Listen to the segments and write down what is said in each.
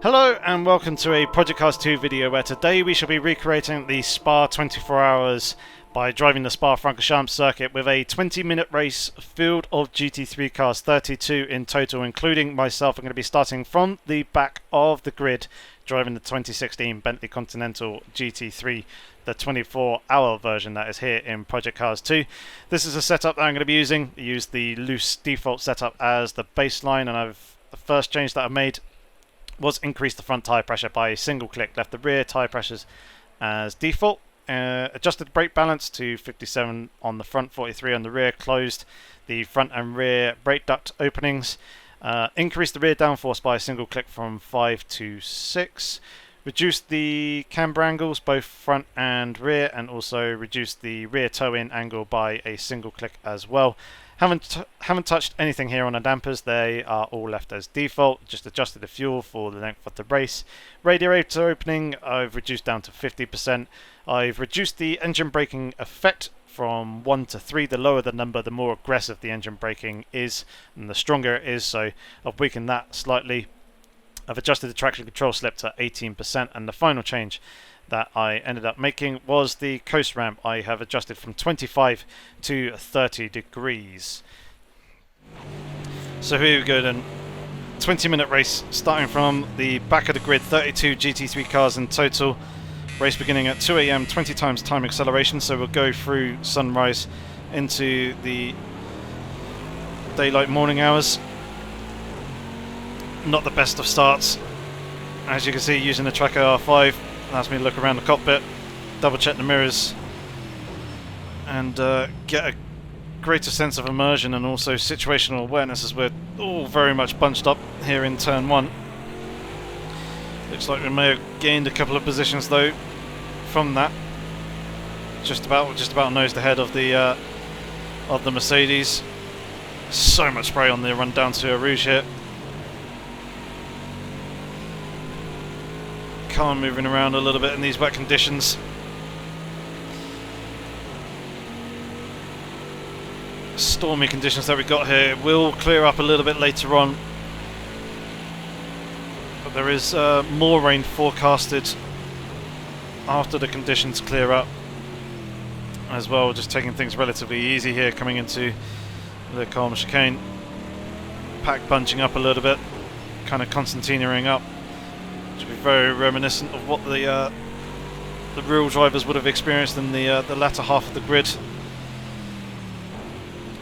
Hello and welcome to a Project Cars 2 video where today we shall be recreating the Spa 24 hours by driving the Spa-Francorchamps circuit with a 20-minute race filled of GT3 cars, 32 in total, including myself. I'm going to be starting from the back of the grid, driving the 2016 Bentley Continental GT3, the 24-hour version that is here in Project Cars 2. This is a setup that I'm going to be using. I use the loose default setup as the baseline, and the first change that I've made was increase the front tyre pressure by a single click, left the rear tyre pressures as default, adjusted the brake balance to 57 on the front, 43 on the rear, closed the front and rear brake duct openings, increased the rear downforce by a single click from 5 to 6, reduced the camber angles both front and rear, and also reduced the rear toe-in angle by a single click as well. Haven't touched anything here on the dampers. They are all left as default. Just adjusted the fuel for the length of the race. Radiator opening I've reduced down to 50%. I've reduced the engine braking effect from 1 to 3. The lower the number, the more aggressive the engine braking is and the stronger it is, so I've weakened that slightly. I've adjusted the traction control slip to 18%, and the final change that I ended up making was the coast ramp. I have adjusted from 25 to 30 degrees. So here we go then. 20-minute race starting from the back of the grid, 32 GT3 cars in total. Race beginning at 2 AM, 20 times time acceleration, so we'll go through sunrise into the daylight morning hours. Not the best of starts. As you can see, using the TrackIR 5 allows me to look around the cockpit, double check the mirrors, and get a greater sense of immersion and also situational awareness as we're all very much bunched up here in turn 1. Looks like we may have gained a couple of positions though from that. Just about nosed ahead of the Mercedes. So much spray on the run down to a Rouge here. Car moving around a little bit in these wet conditions. Stormy conditions that we got here will clear up a little bit later on, but there is more rain forecasted after the conditions clear up as well. Just taking things relatively easy here coming into the Colm chicane. Pack bunching up a little bit, kind of concertinaing up. Should be very reminiscent of what the real drivers would have experienced in the latter half of the grid.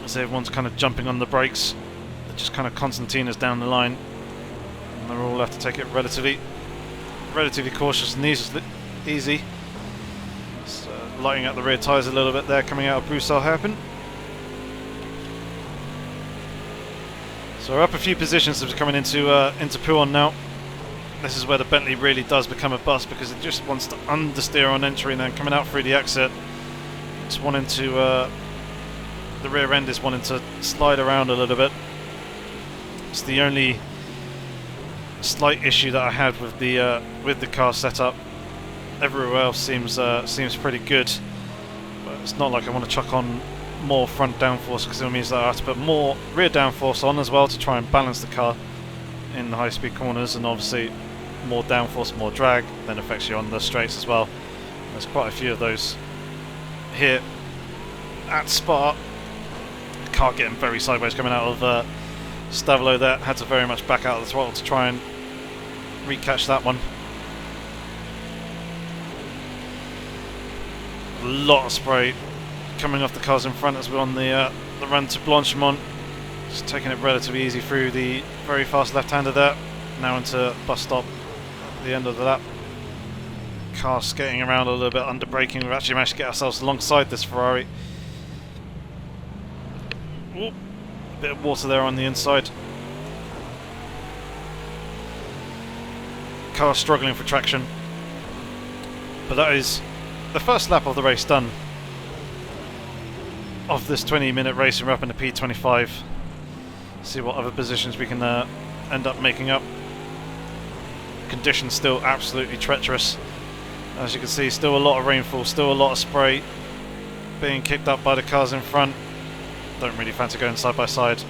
As everyone's kind of jumping on the brakes, they're just kind of concertinas down the line, and they're all have to take it relatively cautious and easy. Just, lighting out the rear tyres a little bit there, coming out of Bruxelles hairpin. So we're up a few positions as we're coming into P1 now. This is where the Bentley really does become a bust, because it just wants to understeer on entry and then coming out through the exit. It's wanting to, the rear end is wanting to slide around a little bit. It's the only slight issue that I had with the car setup. Everywhere else seems pretty good, but it's not like I want to chuck on more front downforce, because it means that I have to put more rear downforce on as well to try and balance the car in the high-speed corners, and obviously more downforce, more drag, then affects you on the straights as well. There's quite a few of those here at Spa. The car getting very sideways coming out of Stavelo there. Had to very much back out of the throttle to try and recatch that one. A lot of spray coming off the cars in front as we're on the run to Blanchimont. Just taking it relatively easy through the very fast left-hander there. Now into bus stop at the end of the lap. Car skating around a little bit, under braking. We've actually managed to get ourselves alongside this Ferrari. Ooh, a bit of water there on the inside. Car struggling for traction. But that is the first lap of the race done. Of this 20-minute race, and we're up in the P25. See what other positions we can end up making up. Conditions still absolutely treacherous. As you can see, still a lot of rainfall, still a lot of spray being kicked up by the cars in front. Don't really fancy going side by side.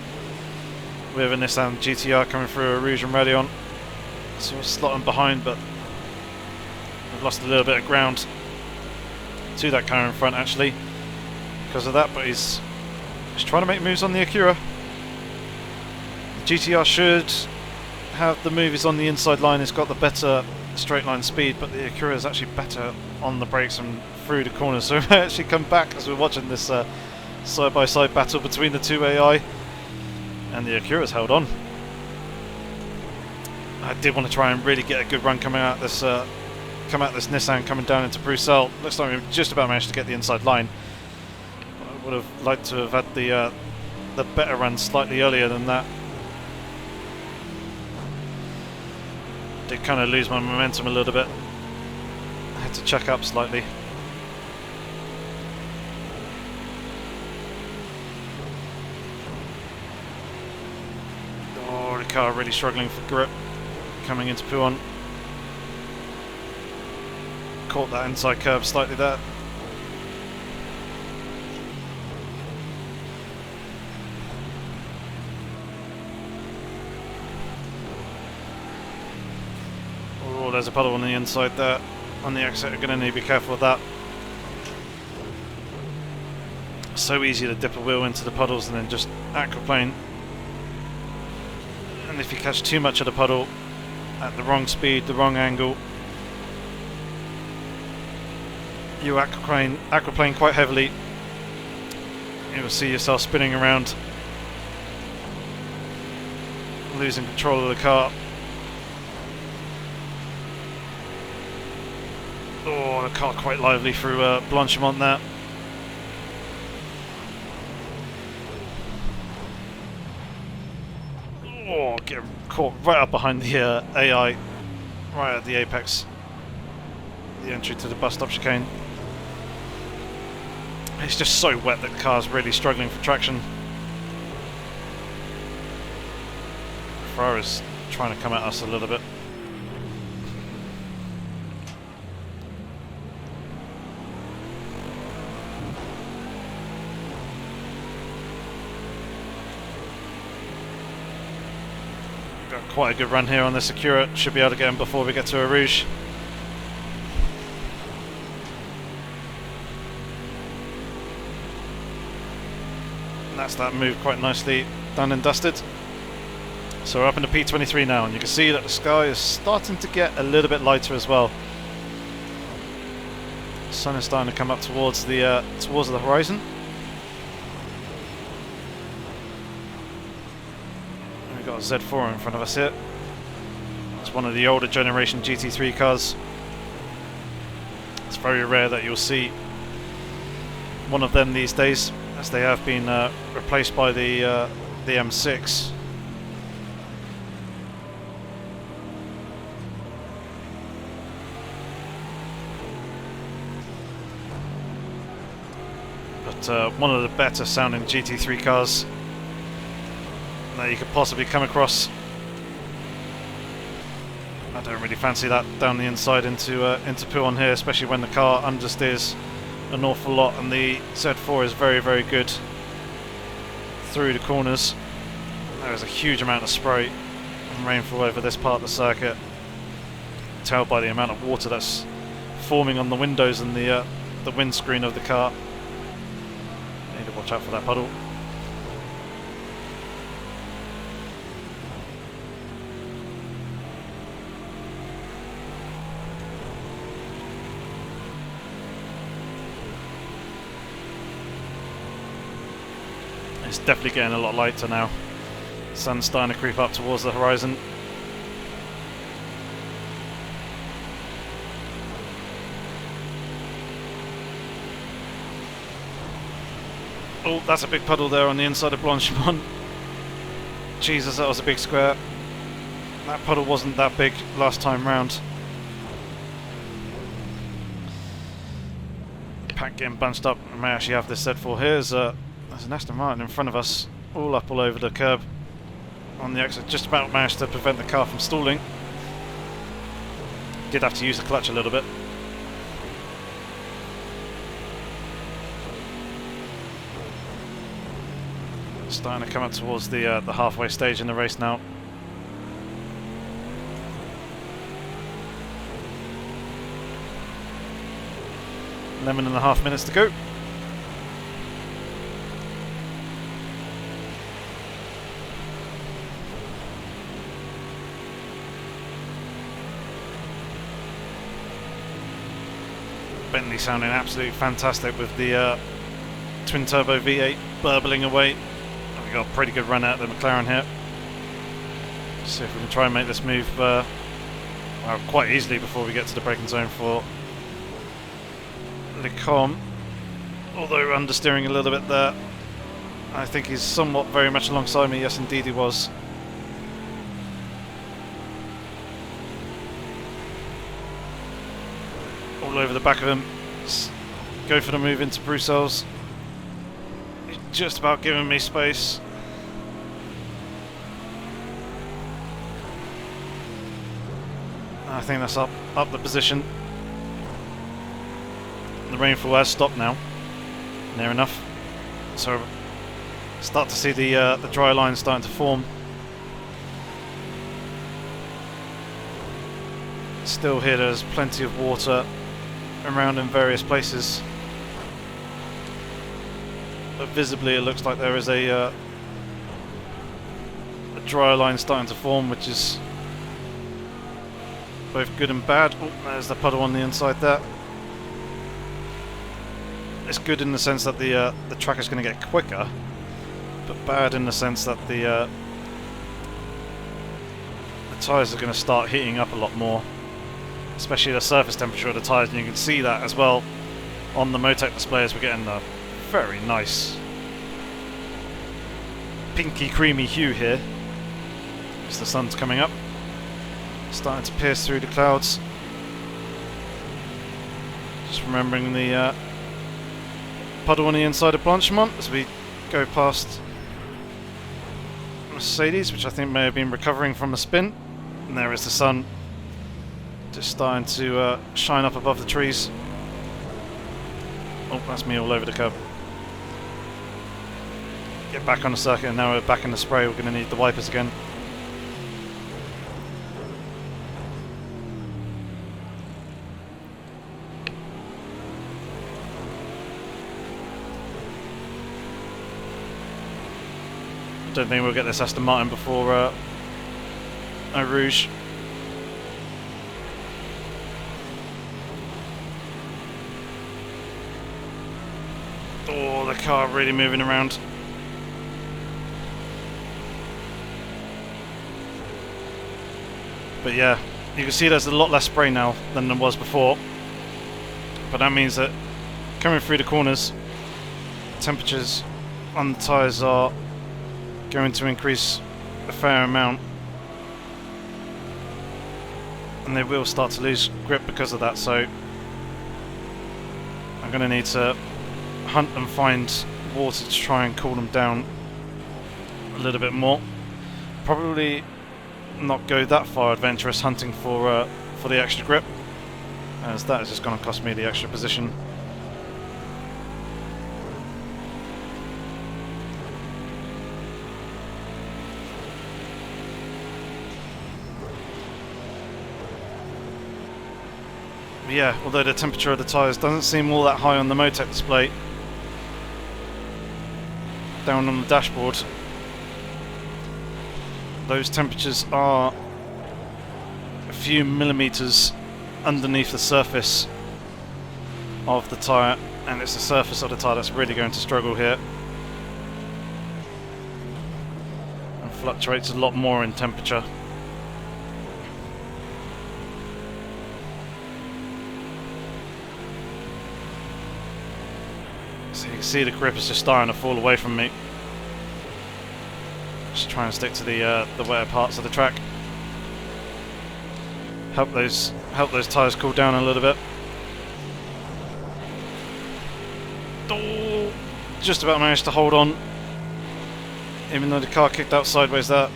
We have a Nissan GTR coming through a Rouge and Radeon. So we're slotting behind, but we've lost a little bit of ground to that car in front actually because of that, but he's trying to make moves on the Acura. The GTR should have the movies on the inside line. It's got the better straight line speed, but the Acura is actually better on the brakes and through the corners. So we actually come back as we're watching this side-by-side battle between the two AI, and the Acura's held on. I did want to try and really get a good run coming out this Nissan coming down into Bruxelles. Looks like we just about managed to get the inside line. I would have liked to have had the better run slightly earlier than that. Did kind of lose my momentum a little bit. I had to check up slightly. Oh, the car really struggling for grip coming into P1. Caught that inside curb slightly there. Oh, there's a puddle on the inside there. On the exit, you're going to need to be careful with that. So easy to dip a wheel into the puddles and then just aquaplane. And if you catch too much of the puddle at the wrong speed, the wrong angle, you aquaplane quite heavily. You will see yourself spinning around, losing control of the car. Oh, the car quite lively through Blanchimont there. Oh, get caught right up behind the AI, right at the apex, the entry to the bus stop chicane. It's just so wet that the car's really struggling for traction. Ferrari's trying to come at us a little bit. Got quite a good run here on this Acura. Should be able to get him before we get to a Rouge. And that's that move quite nicely done and dusted. So we're up into P23 now, and you can see that the sky is starting to get a little bit lighter as well. The sun is starting to come up towards the horizon. And we've got a Z4 in front of us here. It's one of the older generation GT3 cars. It's very rare that you'll see one of them these days, as they have been replaced by the M6. But one of the better sounding GT3 cars that you could possibly come across. I don't really fancy that down the inside into P1 here, especially when the car understeers an awful lot, and the Z4 is very, very good through the corners. There is a huge amount of spray and rainfall over this part of the circuit. You can tell by the amount of water that's forming on the windows and the windscreen of the car. Need to watch out for that puddle. It's definitely getting a lot lighter now. Sun's starting to creep up towards the horizon. Oh, that's a big puddle there on the inside of Blanchimont. Jesus, that was a big square. That puddle wasn't that big last time round. Pack getting bunched up. I may actually have this Z4 here. There's an Aston Martin in front of us, all up all over the curb on the exit. Just about managed to prevent the car from stalling. Did have to use the clutch a little bit. Starting to come up towards the halfway stage in the race now. 11.5 minutes to go. Bentley sounding absolutely fantastic with the twin turbo V8 burbling away. We got a pretty good run out of the McLaren here. See if we can try and make this move well, quite easily before we get to the braking zone for Lecom. Although understeering a little bit there. I think he's somewhat very much alongside me. Yes, indeed he was. All over the back of him. Let's go for the move into Bruxelles. He's just about giving me space. I think that's up the position. The rainfall has stopped now, near enough. So start to see the dry line starting to form. Still here, there's plenty of water around in various places, but visibly it looks like there is a dry line starting to form, which is both good and bad. Oh, there's the puddle on the inside there. It's good in the sense that the track is going to get quicker, but bad in the sense that the tyres are going to start heating up a lot more, especially the surface temperature of the tyres, and you can see that as well on the Motec display as we're getting a very nice pinky creamy hue here as the sun's coming up, starting to pierce through the clouds. Just remembering the puddle on the inside of Blanchimont as we go past Mercedes, which I think may have been recovering from a spin. And there is the sun just starting to shine up above the trees. Oh, that's me all over the curb. Get back on the circuit, and now we're back in the spray. We're going to need the wipers again. Don't think we'll get this Aston Martin before Eau Rouge. Oh, the car really moving around. But yeah, you can see there's a lot less spray now than there was before. But that means that coming through the corners, temperatures on the tyres are going to increase a fair amount, and they will start to lose grip because of that. So I'm going to need to hunt and find water to try and cool them down a little bit more. Probably not go that far adventurous hunting for the extra grip, as that is just going to cost me the extra position. Yeah, although the temperature of the tyres doesn't seem all that high on the Motec display down on the dashboard, those temperatures are a few millimeters underneath the surface of the tyre, and it's the surface of the tyre that's really going to struggle here and fluctuates a lot more in temperature. So you can see the grip is just starting to fall away from me. Just try and stick to the wetter parts of the track. Help those tyres cool down a little bit. Oh, just about managed to hold on, even though the car kicked out sideways there.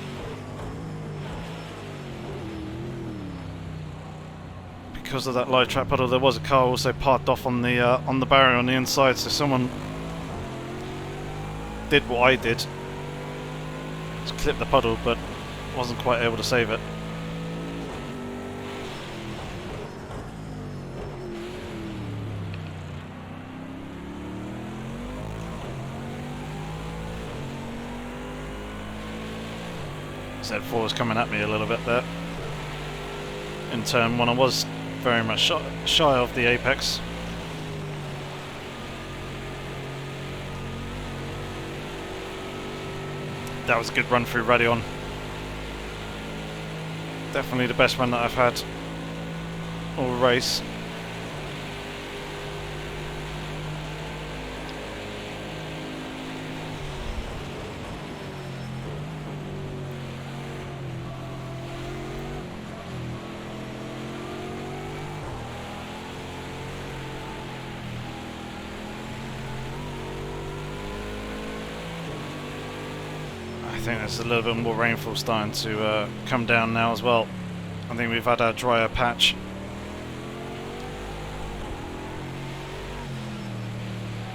Because of that live track puddle, there was a car also parked off on the barrier on the inside, so someone did what I did, just clipped the puddle, but wasn't quite able to save it. Z4 was coming at me a little bit there. In turn 1 I was very much shy of the apex. That was a good run through Radion. Definitely the best run that I've had all race. I think there's a little bit more rainfall starting to come down now as well. I think we've had a drier patch.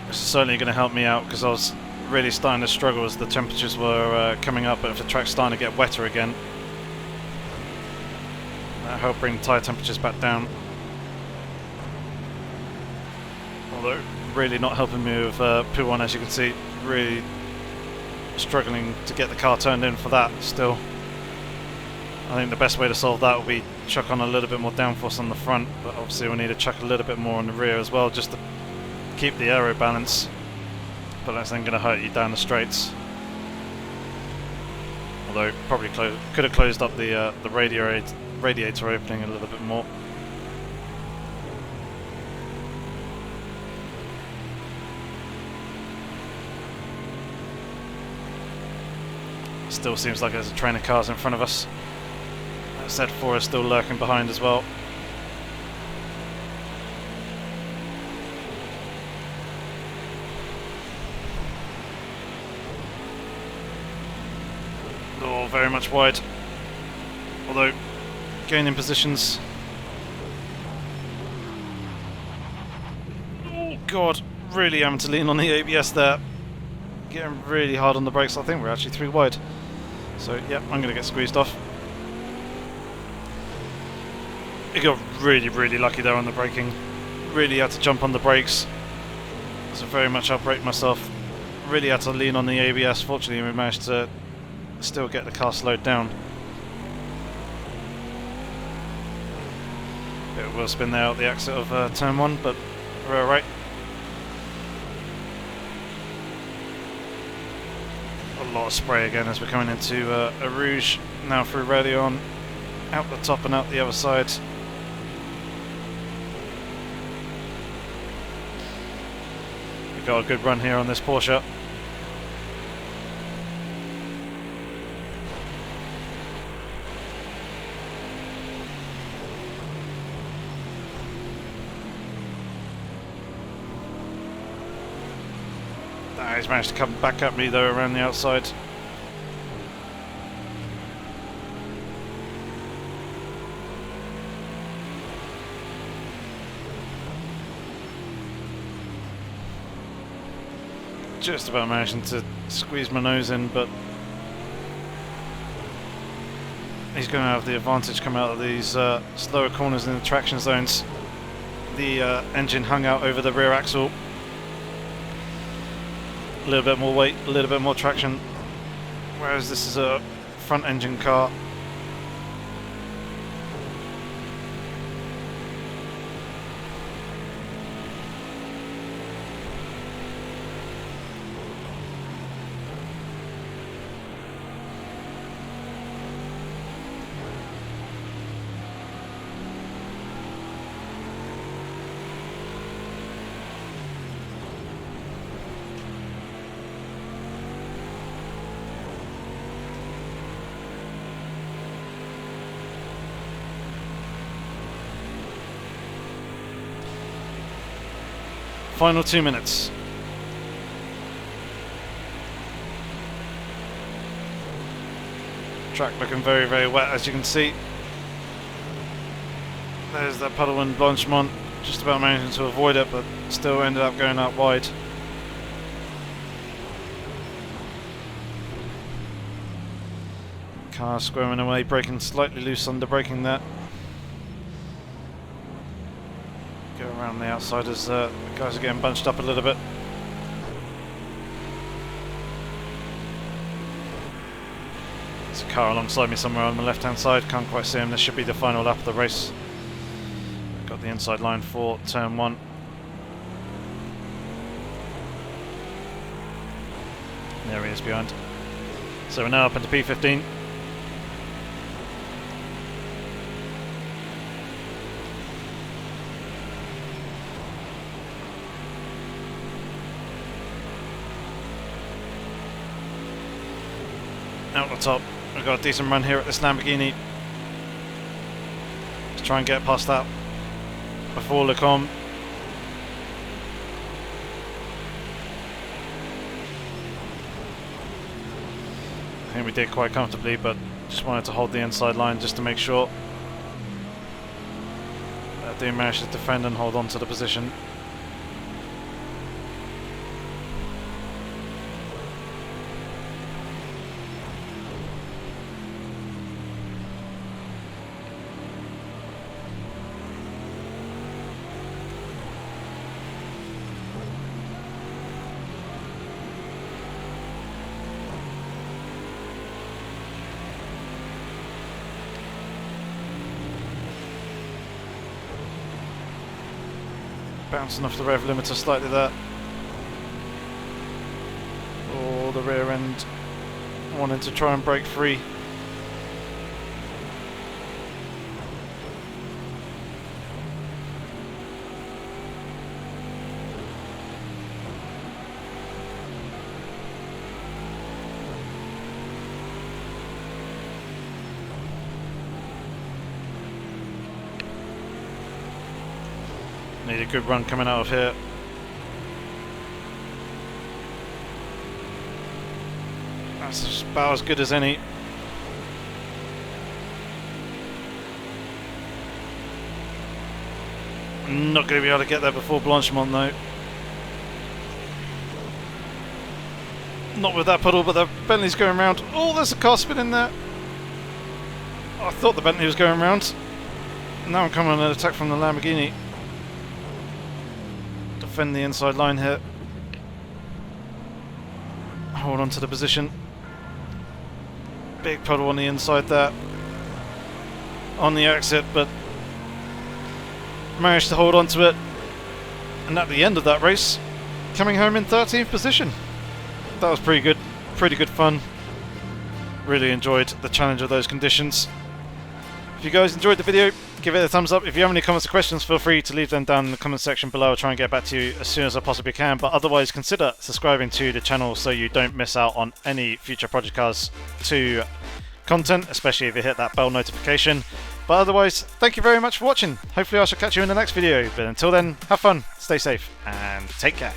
This is certainly going to help me out because I was really starting to struggle as the temperatures were coming up, but if the track's starting to get wetter again, that'll help bring the tyre temperatures back down. Although really not helping me with P1, as you can see, really struggling to get the car turned in for that still. I think the best way to solve that will be chuck on a little bit more downforce on the front, but obviously we'll need to chuck a little bit more on the rear as well just to keep the aero balance, but that's then going to hurt you down the straights. Although probably could have closed up the radiator opening a little bit more. Still seems like there's a train of cars in front of us. That Z4 is still lurking behind as well. Oh, very much wide. Although, gaining positions. Oh god, really having to lean on the ABS there. Getting really hard on the brakes. I think we're actually 3 wide. So, yeah, I'm going to get squeezed off. I got really, really lucky there on the braking. Really had to jump on the brakes. So very much outbraked myself. Really had to lean on the ABS. Fortunately, we managed to still get the car slowed down. Bit of wheel spin there out the exit of turn 1, but we're alright. A lot of spray again as we're coming into a Rouge, now through Radion, out the top and out the other side. We've got a good run here on this Porsche. He's managed to come back at me though around the outside. Just about managing to squeeze my nose in, but he's going to have the advantage coming out of these slower corners in the traction zones. The engine hung out over the rear axle. A little bit more weight, a little bit more traction, whereas this is a front engine car. Final 2 minutes. Track looking very, very wet, as you can see. There's that puddle and blanchiment. Just about managing to avoid it, but still ended up going out wide. Car squirming away, braking slightly loose under braking there. Go around the outside as the guys are getting bunched up a little bit. There's a car alongside me somewhere on the left hand side, can't quite see him. This should be the final lap of the race. Got the inside line for turn 1. There he is behind. So we're now up into P15. Out the top, we've got a decent run here at this Lamborghini. Let's try and get past that before Lecom. I think we did quite comfortably, but just wanted to hold the inside line just to make sure that they managed to defend and hold on to the position. Bouncing off the rev limiter slightly there. Oh, the rear end wanting to try and break free. Need a good run coming out of here. That's about as good as any. Not going to be able to get there before Blanchimont though. Not with that puddle, but the Bentley's going round. Oh, there's a car spin in there. I thought the Bentley was going round. Now I'm coming on an attack from the Lamborghini. Defend the inside line here. Hold on to the position. Big puddle on the inside there. On the exit, but managed to hold on to it. And at the end of that race, coming home in 13th position. That was pretty good fun. Really enjoyed the challenge of those conditions. If you guys enjoyed the video, give it a thumbs up. If you have any comments or questions, feel free to leave them down in the comment section below. I'll try and get back to you as soon as I possibly can. But otherwise, consider subscribing to the channel so you don't miss out on any future Project Cars 2 content, especially if you hit that bell notification. But otherwise, thank you very much for watching. Hopefully I shall catch you in the next video. But until then, have fun, stay safe, and take care.